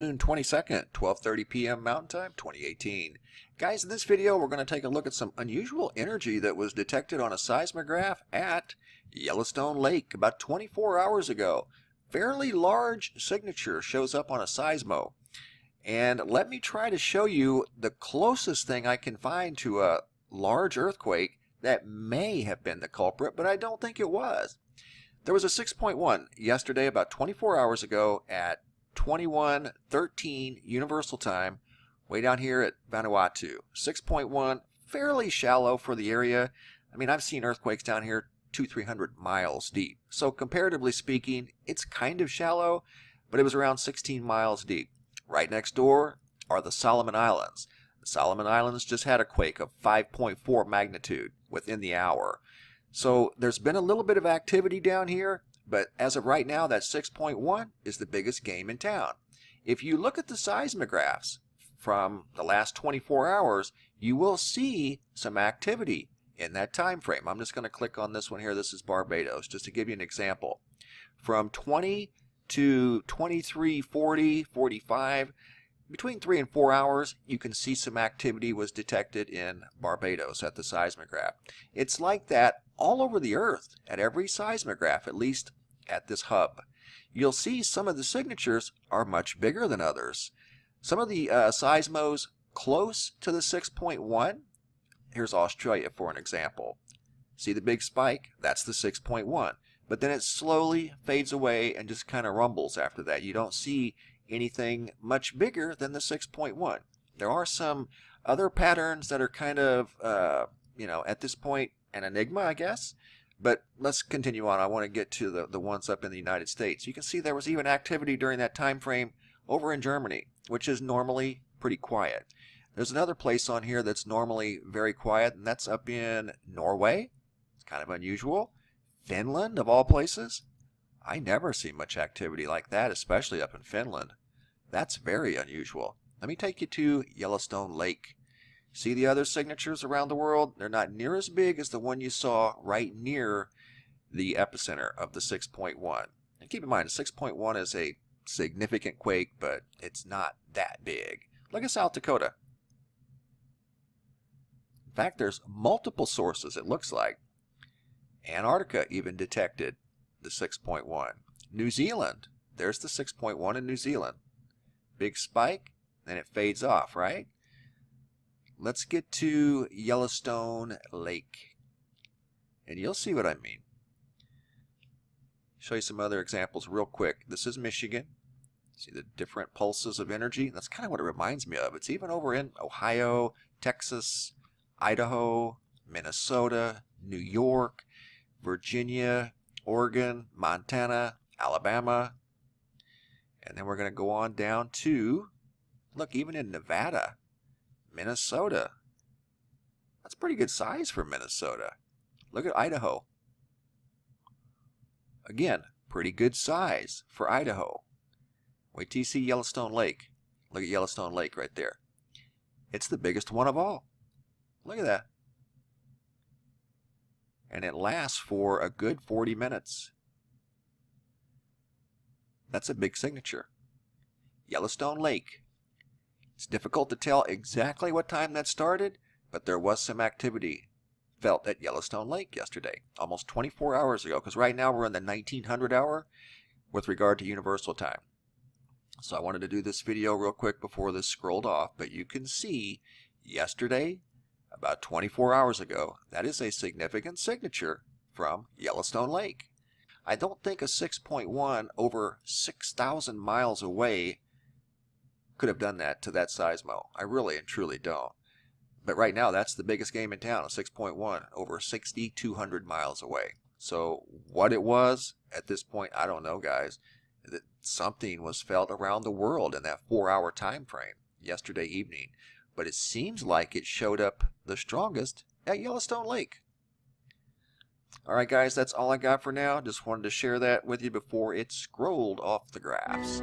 June 22nd, 12:30 p.m. Mountain Time, 2018. Guys, in this video, we're going to take a look at some unusual energy that was detected on a seismograph at Yellowstone Lake about 24 hours ago. Fairly large signature shows up on a seismo. And let me try to show you the closest thing I can find to a large earthquake that may have been the culprit, but I don't think it was. There was a 6.1 yesterday about 24 hours ago at 21:13 Universal Time, way down here at Vanuatu. 6.1, fairly shallow for the area. I mean, I've seen earthquakes down here 200-300 miles deep. So comparatively speaking, it's kind of shallow, but it was around 16 miles deep. Right next door are the Solomon Islands. The Solomon Islands just had a quake of 5.4 magnitude within the hour. So there's been a little bit of activity down here, but as of right now, that 6.1 is the biggest game in town. If you look at the seismographs from the last 24 hours, you will see some activity in that time frame. I'm just going to click on this one here. This is Barbados, just to give you an example. From 20 to 23, 40, 45, between 3 and 4 hours, you can see some activity was detected in Barbados at the seismograph. It's like that all over the earth at every seismograph, at least at this hub. You'll see some of the signatures are much bigger than others. Some of the seismos close to the 6.1, here's Australia for an example. See the big spike? That's the 6.1. But then it slowly fades away and just kind of rumbles after that. You don't see anything much bigger than the 6.1. There are some other patterns that are kind of, at this point, an enigma, I guess. But let's continue on. I want to get to the ones up in the United States. You can see there was even activity during that time frame over in Germany, which is normally pretty quiet. There's another place on here that's normally very quiet, and that's up in Norway. It's kind of unusual. Finland, of all places. I never see much activity like that, especially up in Finland. That's very unusual. Let me take you to Yellowstone Lake. See the other signatures around the world? They're not near as big as the one you saw right near the epicenter of the 6.1. And keep in mind, the 6.1 is a significant quake, but it's not that big. Look at South Dakota. In fact, there's multiple sources, it looks like. Antarctica even detected the 6.1. New Zealand, there's the 6.1 in New Zealand. Big spike, then it fades off, right? Let's get to Yellowstone Lake, and you'll see what I mean. Show you some other examples real quick. This is Michigan. See the different pulses of energy? That's kind of what it reminds me of. It's even over in Ohio, Texas, Idaho, Minnesota, New York, Virginia, Oregon, Montana, Alabama. And then we're going to go on down to, look, even in Nevada, Minnesota. That's pretty good size for Minnesota. Look at Idaho. Again, pretty good size for Idaho. Wait till you see Yellowstone Lake. Look at Yellowstone Lake right there. It's the biggest one of all. Look at that. And it lasts for a good 40 minutes. That's a big signature. Yellowstone Lake. It's difficult to tell exactly what time that started, but there was some activity felt at Yellowstone Lake yesterday, almost 24 hours ago, because right now we're in the 1900 hour with regard to Universal Time. So I wanted to do this video real quick before this scrolled off, but you can see yesterday, about 24 hours ago, that is a significant signature from Yellowstone Lake. I don't think a 6.1 over 6,000 miles away could have done that to that seismo. I really and truly don't. But right now, that's the biggest game in town, a 6.1 over 6,200 miles away. So what it was at this point, I don't know, guys. That something was felt around the world in that 4-hour time frame yesterday evening. But it seems like it showed up the strongest at Yellowstone Lake. Alright guys, that's all I got for now. Just wanted to share that with you before it scrolled off the graphs.